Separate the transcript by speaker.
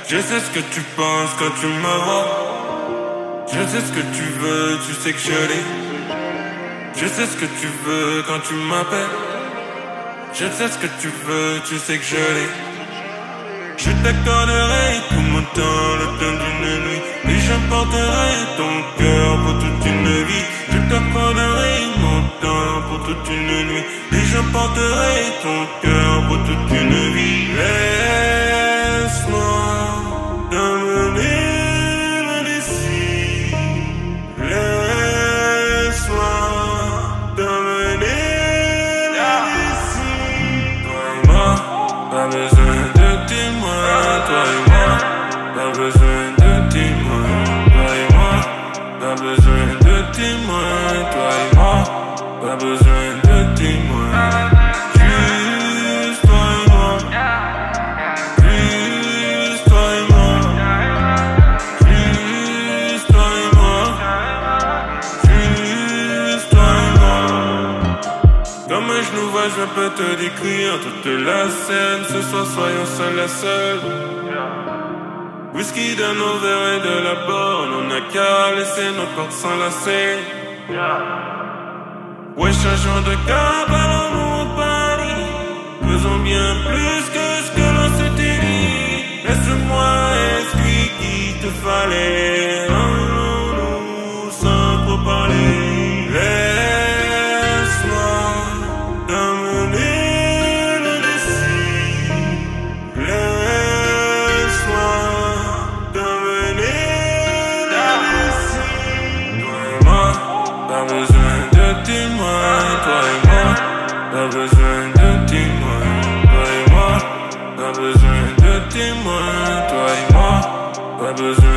Speaker 1: Je sais ce que tu penses quand tu me vois. Je sais ce que tu veux, tu sais que je l'ai. Je sais ce que tu veux quand tu m'appelles. Je sais ce que tu veux, tu sais que je l'ai. Je t'accorderai tout mon temps, le temps d'une nuit. Et j'apporterai ton cœur pour toute une vie. Je t'accorderai mon temps pour toute une nuit. Et j'apporterai ton cœur pour toute une vie. Laisse-moi t'emmener loin d'ici. Laisse-moi t'emmener loin d'ici. Toi et moi, pas besoin de témoins. Toi et moi, pas besoin de témoins. Toi et moi, pas besoin de témoins. Toi et moi, pas besoin de témoins. Juste toi et moi. Juste toi et moi. Juste toi et moi. Juste toi et moi. Comme un genou va, je peux te décrire toute la scène. Ce soir, soyons seuls à seul. Whisky dans nos verres et de la bonne. On n'a qu'à laisser nos corps s'enlacer. Ouais, changeons de cap, allons-nous au Paris. Faisons bien plus que ce que l'on s'était dit. Laisse-moi être celui qu'il te fallait. Allons-nous sans trop parler. Laisse-moi t'emmener loin d'ici. Laisse-moi t'emmener loin d'ici. Toi et moi, pas besoin de témoins. Toi et moi, pas besoin de témoins. Toi et moi, pas besoin de témoins. Toi et moi, pas besoin